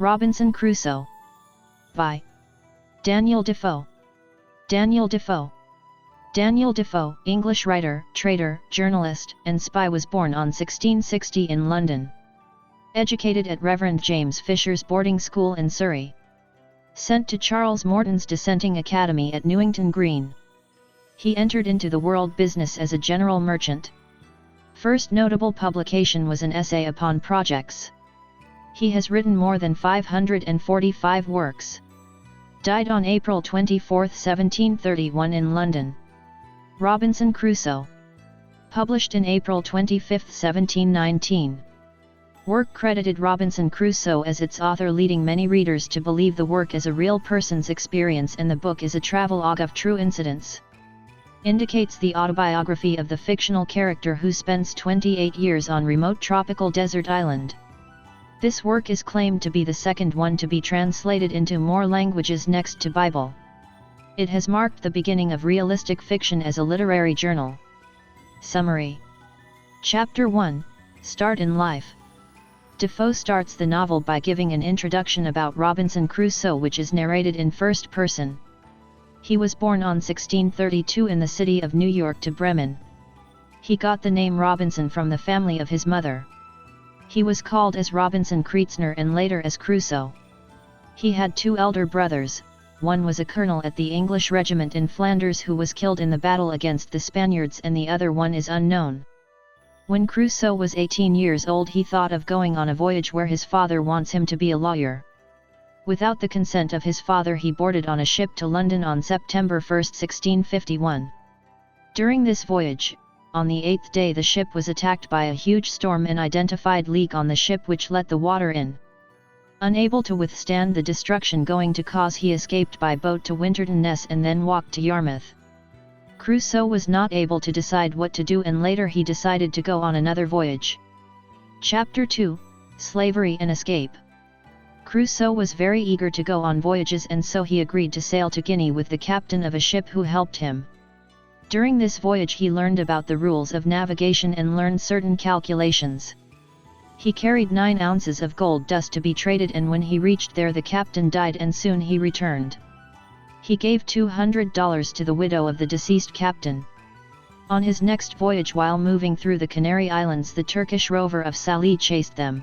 Robinson Crusoe. By Daniel Defoe. Daniel Defoe. Daniel Defoe, English writer, trader, journalist, and spy, was born on 1660 in London. Educated at Reverend James Fisher's boarding school in Surrey. Sent to Charles Morton's dissenting academy at Newington Green. He entered into the world business as a general merchant. First notable publication was an essay upon projects. He has written more than 545 works. Died on April 24, 1731 in London. Robinson Crusoe. Published in April 25, 1719. Work credited Robinson Crusoe as its author, leading many readers to believe the work as a real person's experience, and the book is a travelogue of true incidents. Indicates the autobiography of the fictional character who spends 28 years on remote tropical desert island. This work is claimed to be the second one to be translated into more languages next to Bible. It has marked the beginning of realistic fiction as a literary journal. Summary. Chapter 1, Start in Life. Defoe starts the novel by giving an introduction about Robinson Crusoe, which is narrated in first person. He was born on 1632 in the city of New York to Bremen. He got the name Robinson from the family of his mother. He was called as Robinson Kreutzner and later as Crusoe. He had two elder brothers. One was a colonel at the English regiment in Flanders who was killed in the battle against the Spaniards, and the other one is unknown. When Crusoe was 18 years old, he thought of going on a voyage where his father wants him to be a lawyer. Without the consent of his father, he boarded on a ship to London on September 1, 1651. During this voyage, on the 8th day, the ship was attacked by a huge storm. An identified leak on the ship which let the water in. Unable to withstand the destruction going to cause, he escaped by boat to Winterton Ness and then walked to Yarmouth. Crusoe was not able to decide what to do, and later he decided to go on another voyage. Chapter 2, Slavery and Escape. Crusoe was very eager to go on voyages, and so he agreed to sail to Guinea with the captain of a ship who helped him. During this voyage he learned about the rules of navigation and learned certain calculations. He carried 9 ounces of gold dust to be traded, and when he reached there the captain died, and soon he returned. He gave $200 to the widow of the deceased captain. On his next voyage, while moving through the Canary Islands, the Turkish Rover of Sallee chased them.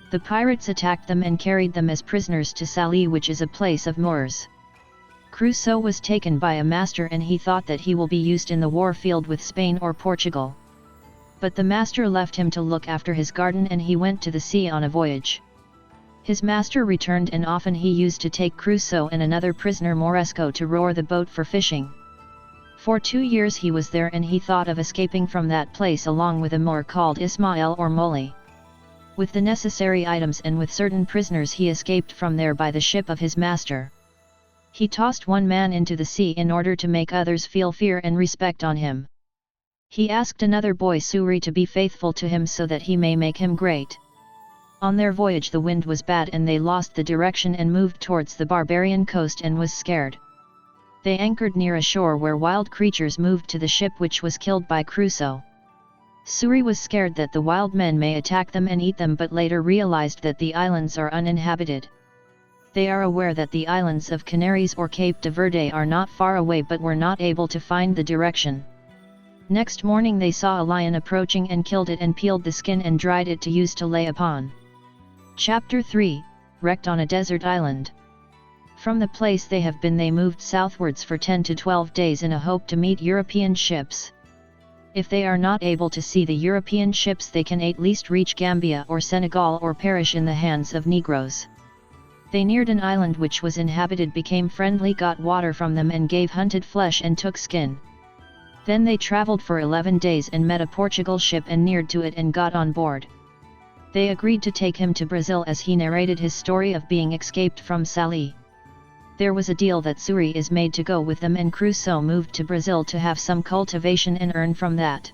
The pirates attacked them and carried them as prisoners to Sallee, which is a place of Moors. Crusoe was taken by a master, and he thought that he will be used in the war field with Spain or Portugal. But the master left him to look after his garden, and he went to the sea on a voyage. His master returned, and often he used to take Crusoe and another prisoner Moresco to row the boat for fishing. For 2 years he was there, and he thought of escaping from that place along with a Moor called Ismael or Molly. With the necessary items and with certain prisoners he escaped from there by the ship of his master. He tossed one man into the sea in order to make others feel fear and respect on him. He asked another boy Suri to be faithful to him so that he may make him great. On their voyage the wind was bad, and they lost the direction and moved towards the barbarian coast and was scared. They anchored near a shore where wild creatures moved to the ship, which was killed by Crusoe. Suri was scared that the wild men may attack them and eat them, but later realized that the islands are uninhabited. They are aware that the islands of Canaries or Cape de Verde are not far away, but were not able to find the direction. Next morning they saw a lion approaching and killed it and peeled the skin and dried it to use to lay upon. Chapter 3, Wrecked on a Desert Island. From the place they have been, they moved southwards for 10 to 12 days in a hope to meet European ships. If they are not able to see the European ships, they can at least reach Gambia or Senegal or perish in the hands of Negroes. They neared an island which was inhabited, became friendly, got water from them and gave hunted flesh and took skin. Then they travelled for 11 days and met a Portugal ship and neared to it and got on board. They agreed to take him to Brazil, as he narrated his story of being escaped from Sallee. There was a deal that Suri is made to go with them, and Crusoe moved to Brazil to have some cultivation and earn from that.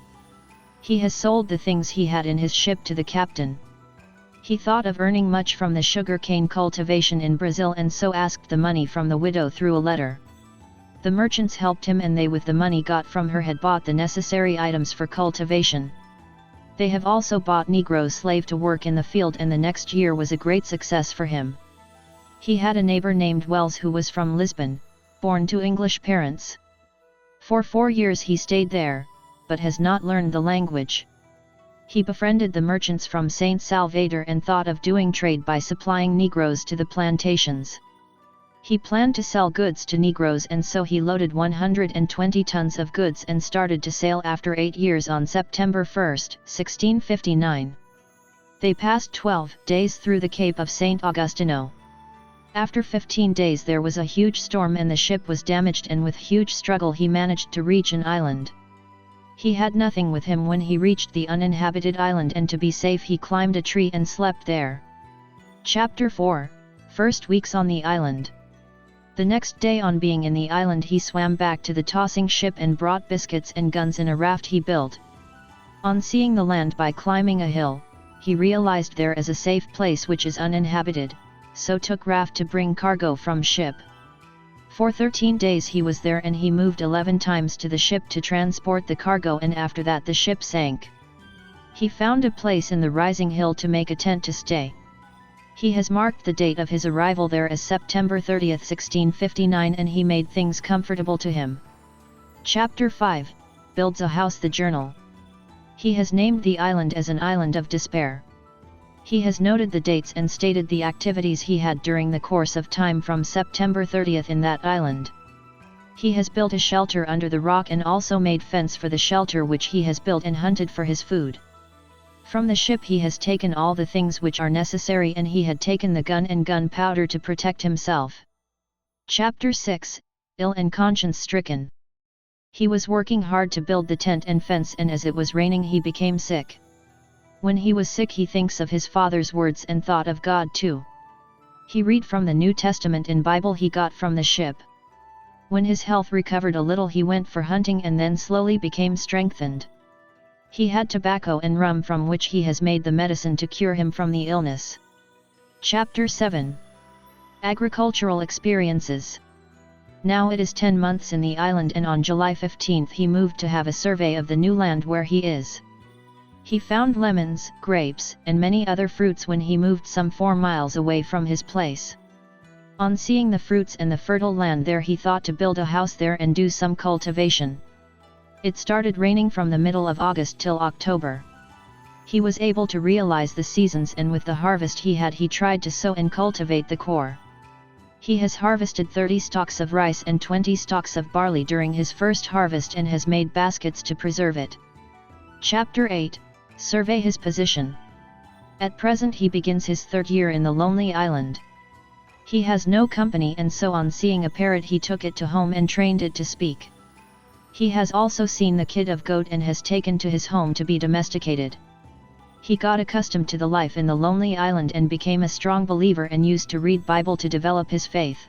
He has sold the things he had in his ship to the captain. He thought of earning much from the sugar cane cultivation in Brazil, and so asked the money from the widow through a letter. The merchants helped him, and they with the money got from her had bought the necessary items for cultivation. They have also bought Negro slave to work in the field, and the next year was a great success for him. He had a neighbor named Wells who was from Lisbon, born to English parents. For 4 years he stayed there, but has not learned the language. He befriended the merchants from Saint Salvador and thought of doing trade by supplying Negroes to the plantations. He planned to sell goods to Negroes, and so he loaded 120 tons of goods and started to sail after 8 years on September 1, 1659. They passed 12 days through the Cape of St. Augustino. After 15 days there was a huge storm and the ship was damaged, and with huge struggle he managed to reach an island. He had nothing with him when he reached the uninhabited island, and to be safe he climbed a tree and slept there. Chapter 4 First Weeks on the Island. The next day, on being in the island, he swam back to the tossing ship and brought biscuits and guns in a raft he built. On seeing the land by climbing a hill, he realized there is a safe place which is uninhabited, so took raft to bring cargo from ship. For 13 days he was there, and he moved 11 times to the ship to transport the cargo, and after that the ship sank. He found a place in the rising hill to make a tent to stay. He has marked the date of his arrival there as September 30, 1659, and he made things comfortable to him. Chapter 5 Builds a House. The Journal. He has named the island as an island of despair. He has noted the dates and stated the activities he had during the course of time from September 30 in that island. He has built a shelter under the rock and also made fence for the shelter which he has built, and hunted for his food. From the ship he has taken all the things which are necessary, and he had taken the gun and gunpowder to protect himself. Chapter 6 Ill and conscience-stricken. He was working hard to build the tent and fence, and as it was raining he became sick. When he was sick he thinks of his father's words and thought of God too. He read from the New Testament in Bible he got from the ship. When his health recovered a little he went for hunting and then slowly became strengthened. He had tobacco and rum from which he has made the medicine to cure him from the illness. Chapter 7 Agricultural Experiences. Now it is 10 months in the island, and on July 15 he moved to have a survey of the new land where he is. He found lemons, grapes, and many other fruits when he moved some 4 miles away from his place. On seeing the fruits and the fertile land there he thought to build a house there and do some cultivation. It started raining from the middle of August till October. He was able to realize the seasons, and with the harvest he had he tried to sow and cultivate the core. He has harvested 30 stalks of rice and 20 stalks of barley during his first harvest and has made baskets to preserve it. Chapter 8 Survey his position. At present he begins his 3rd year in the lonely island. He has no company, and so on seeing a parrot he took it to home and trained it to speak. He has also seen the kid of goat and has taken to his home to be domesticated. He got accustomed to the life in the lonely island and became a strong believer and used to read Bible to develop his faith.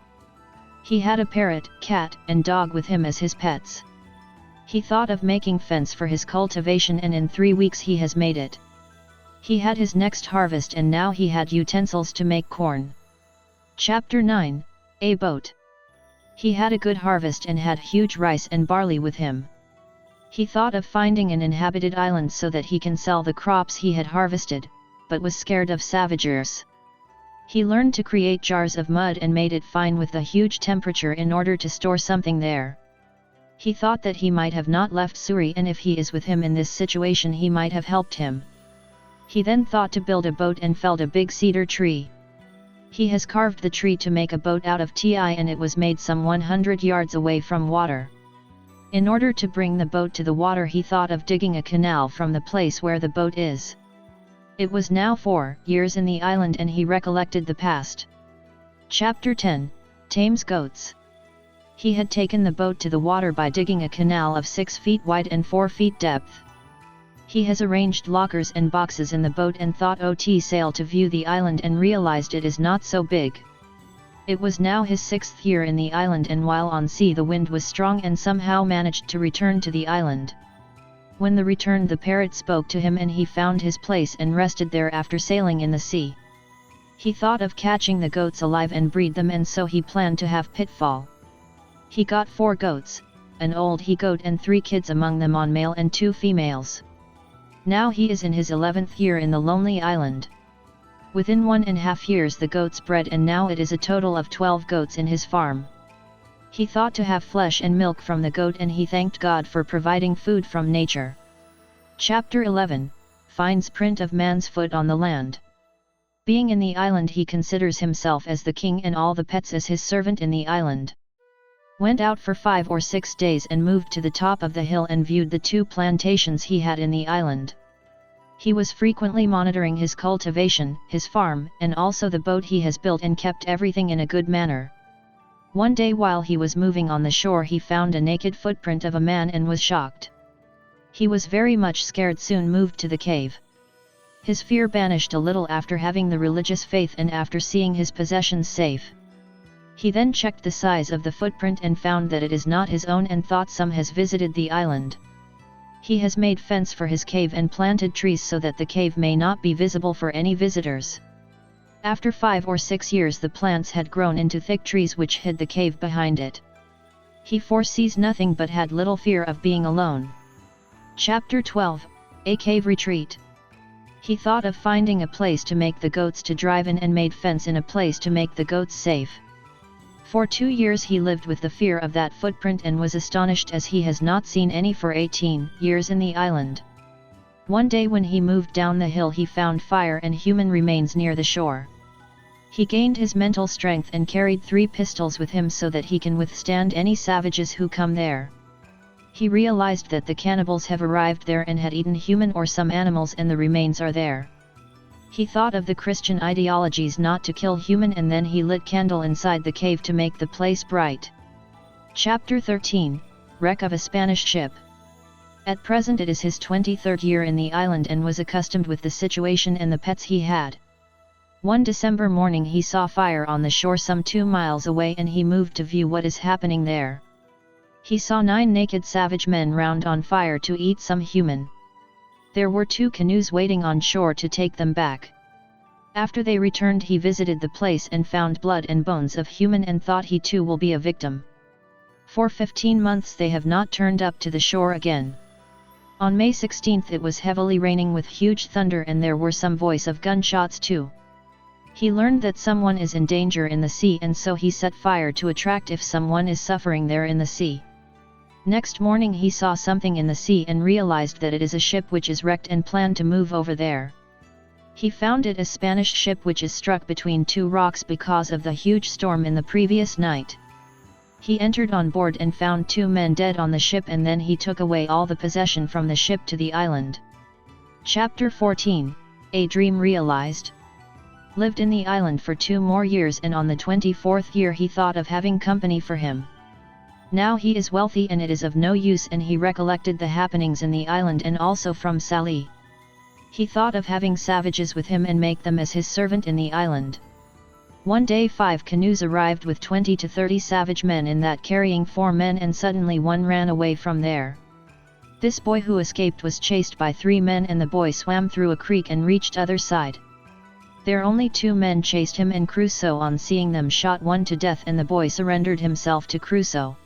He had a parrot, cat, and dog with him as his pets. He thought of making fence for his cultivation, and in 3 weeks he has made it. He had his next harvest and now he had utensils to make corn. Chapter 9 A Boat. He had a good harvest and had huge rice and barley with him. He thought of finding an inhabited island so that he can sell the crops he had harvested, but was scared of savages. He learned to create jars of mud and made it fine with a huge temperature in order to store something there. He thought that he might have not left Suri, and if he is with him in this situation he might have helped him. He then thought to build a boat and felled a big cedar tree. He has carved the tree to make a boat out of ti, and it was made some 100 yards away from water. In order to bring the boat to the water he thought of digging a canal from the place where the boat is. It was now 4 years in the island and he recollected the past. Chapter 10 Tames Goats. He had taken the boat to the water by digging a canal of 6 feet wide and 4 feet depth. He has arranged lockers and boxes in the boat and thought ot sail to view the island and realized it is not so big. It was now his 6th year in the island, and while on sea the wind was strong and somehow managed to return to the island. When the returned the parrot spoke to him and he found his place and rested there after sailing in the sea. He thought of catching the goats alive and breed them, and so he planned to have pitfall. He got 4 goats, an old he-goat and 3 kids among them on male and 2 females. Now he is in his 11th year in the lonely island. Within 1.5 years the goats bred, and now it is a total of 12 goats in his farm. He thought to have flesh and milk from the goat, and he thanked God for providing food from nature. Chapter 11 finds print of man's foot on the land. Being in the island, he considers himself as the king and all the pets as his servant in the island. Went out for 5 or 6 days and moved to the top of the hill and viewed the 2 plantations he had in the island. He was frequently monitoring his cultivation, his farm, and also the boat he has built, and kept everything in a good manner. One day while he was moving on the shore, he found a naked footprint of a man and was shocked. He was very much scared, soon moved to the cave. His fear banished a little after having the religious faith and after seeing his possessions safe. He then checked the size of the footprint and found that it is not his own, and thought some has visited the island. He has made fence for his cave and planted trees so that the cave may not be visible for any visitors. After 5 or 6 years the plants had grown into thick trees which hid the cave behind it. He foresees nothing but had little fear of being alone. Chapter 12 A Cave Retreat. He thought of finding a place to make the goats to drive in, and made fence in a place to make the goats safe. For 2 years he lived with the fear of that footprint and was astonished, as he has not seen any for 18 years in the island. One day when he moved down the hill he found fire and human remains near the shore. He gained his mental strength and carried 3 pistols with him so that he can withstand any savages who come there. He realized that the cannibals have arrived there and had eaten human or some animals, and the remains are there. He thought of the Christian ideologies not to kill human, and then he lit candle inside the cave to make the place bright. Chapter 13 Wreck of a Spanish Ship. At present it is his 23rd year in the island and was accustomed with the situation and the pets he had. One December morning he saw fire on the shore some 2 miles away, and he moved to view what is happening there. He saw 9 naked savage men round on fire to eat some human. There were 2 canoes waiting on shore to take them back. After they returned he visited the place and found blood and bones of human, and thought he too will be a victim. For 15 months they have not turned up to the shore again. On May 16th it was heavily raining with huge thunder, and there were some voice of gunshots too. He learned that someone is in danger in the sea, and so he set fire to attract if someone is suffering there in the sea. Next morning he saw something in the sea and realized that it is a ship which is wrecked, and planned to move over there. He found it a Spanish ship which is struck between 2 rocks because of the huge storm in the previous night. He entered on board and found 2 men dead on the ship, and then he took away all the possession from the ship to the island. Chapter 14 A Dream Realized. Lived in the island for 2 more years, and on the 24th year he thought of having company for him. Now he is wealthy and it is of no use, and he recollected the happenings in the island and also from Sallee. He thought of having savages with him and make them as his servant in the island. One day 5 canoes arrived with 20 to 30 savage men in that, carrying 4 men, and suddenly one ran away from there. This boy who escaped was chased by 3 men, and the boy swam through a creek and reached other side. There only 2 men chased him, and Crusoe on seeing them shot one to death, and the boy surrendered himself to Crusoe.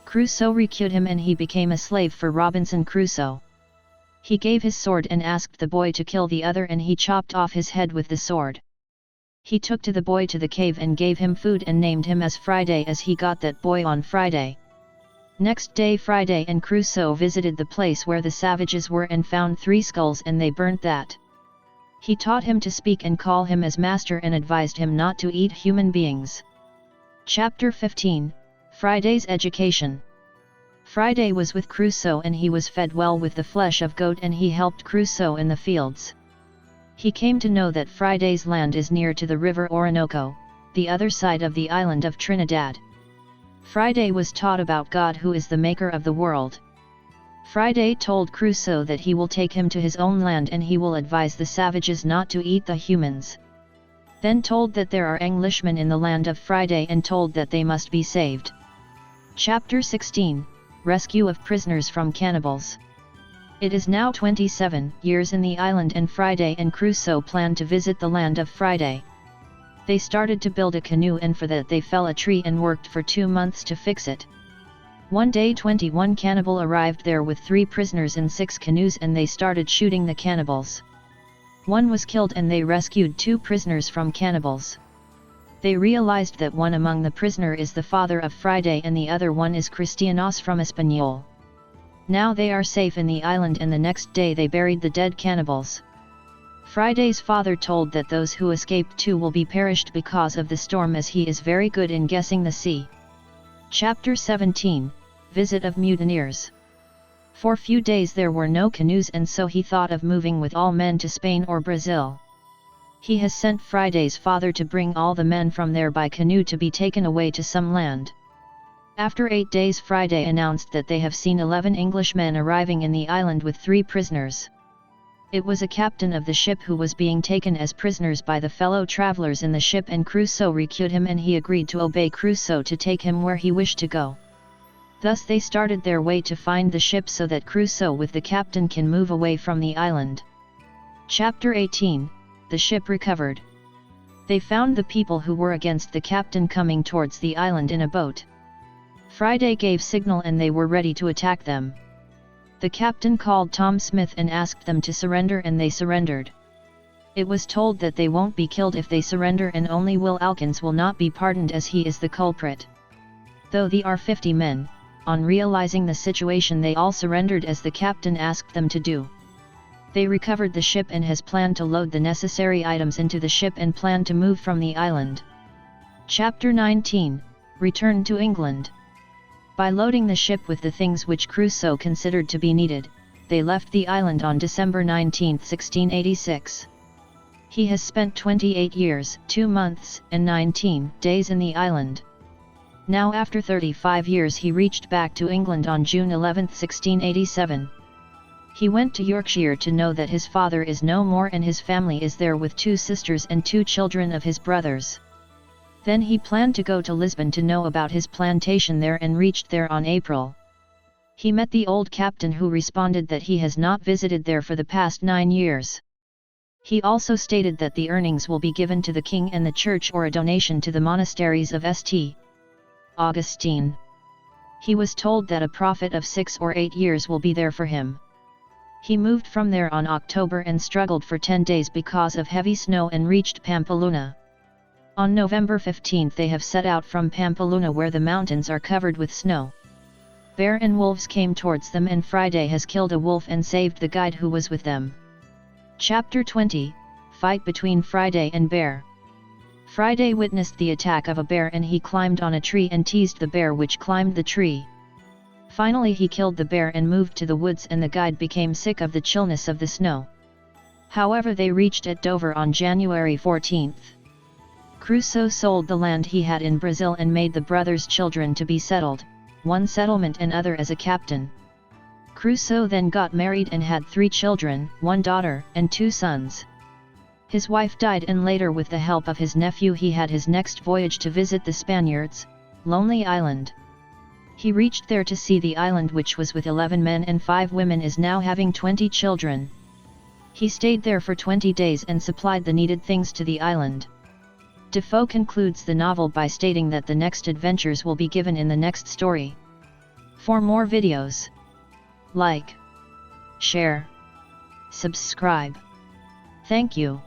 Crusoe rescued him and he became a slave for Robinson Crusoe. He gave his sword and asked the boy to kill the other, and he chopped off his head with the sword. He took the boy to the cave and gave him food and named him as Friday, as he got that boy on Friday. Next day Friday and Crusoe visited the place where the savages were and found 3 skulls, and they burnt that. He taught him to speak and call him as master, and advised him not to eat human beings. Chapter 15 Friday's Education. Friday was with Crusoe, and he was fed well with the flesh of goat, and he helped Crusoe in the fields. He came to know that Friday's land is near to the river Orinoco, the other side of the island of Trinidad. Friday was taught about God, who is the maker of the world. Friday told Crusoe that he will take him to his own land and he will advise the savages not to eat the humans. Then told that there are Englishmen in the land of Friday, and told that they must be saved. Chapter 16 Rescue of Prisoners from Cannibals. It is now 27 years in the island, and Friday and Crusoe planned to visit the land of Friday. They started to build a canoe, and for that they fell a tree and worked for 2 months to fix it. One day 21 cannibals arrived there with 3 prisoners in 6 canoes and they started shooting the cannibals. One was killed and they rescued 2 prisoners from cannibals. They realized that one among the prisoner is the father of Friday and the other one is Cristianos from Espanyol. Now they are safe in the island and the next day they buried the dead cannibals. Friday's father told that those who escaped too will be perished because of the storm as he is very good in guessing the sea. Chapter 17, Visit of Mutineers. For few days there were no canoes and so he thought of moving with all men to Spain or Brazil. He has sent Friday's father to bring all the men from there by canoe to be taken away to some land. After 8 days Friday announced that they have seen 11 Englishmen arriving in the island with 3 prisoners. It was a captain of the ship who was being taken as prisoners by the fellow travelers in the ship and Crusoe requited him and he agreed to obey Crusoe to take him where he wished to go. Thus they started their way to find the ship so that Crusoe with the captain can move away from the island. Chapter 18, The ship recovered. They found the people who were against the captain coming towards the island in a boat. Friday gave signal and they were ready to attack them. The captain called Tom Smith and asked them to surrender and they surrendered. It was told that they won't be killed if they surrender and only Will Alkins will not be pardoned as he is the culprit. Though there are 50 men, on realizing the situation they all surrendered as the captain asked them to do. They recovered the ship and has planned to load the necessary items into the ship and plan to move from the island. Chapter 19, Return to England. By loading the ship with the things which Crusoe considered to be needed, they left the island on December 19, 1686. He has spent 28 years, 2 months, and 19 days in the island. Now after 35 years he reached back to England on June 11, 1687. He went to Yorkshire to know that his father is no more and his family is there with 2 sisters and 2 children of his brothers. Then he planned to go to Lisbon to know about his plantation there and reached there on April. He met the old captain who responded that he has not visited there for the past 9 years. He also stated that the earnings will be given to the king and the church or a donation to the monasteries of St. Augustine. He was told that a profit of 6 or 8 years will be there for him. He moved from there on October and struggled for 10 days because of heavy snow and reached Pampeluna. On November 15 they have set out from Pampeluna where the mountains are covered with snow. Bear and wolves came towards them and Friday has killed a wolf and saved the guide who was with them. Chapter 20, Fight between Friday and Bear. Friday witnessed the attack of a bear and he climbed on a tree and teased the bear which climbed the tree. Finally he killed the bear and moved to the woods and the guide became sick of the chillness of the snow. However they reached at Dover on January 14. Crusoe sold the land he had in Brazil and made the brothers' children to be settled, one settlement and other as a captain. Crusoe then got married and had 3 children, 1 daughter and 2 sons. His wife died and later with the help of his nephew he had his next voyage to visit the Spaniards, Lonely Island. He reached there to see the island which was with 11 men and 5 women is now having 20 children. He stayed there for 20 days and supplied the needed things to the island. Defoe concludes the novel by stating that the next adventures will be given in the next story. For more videos, like, share, subscribe. Thank you.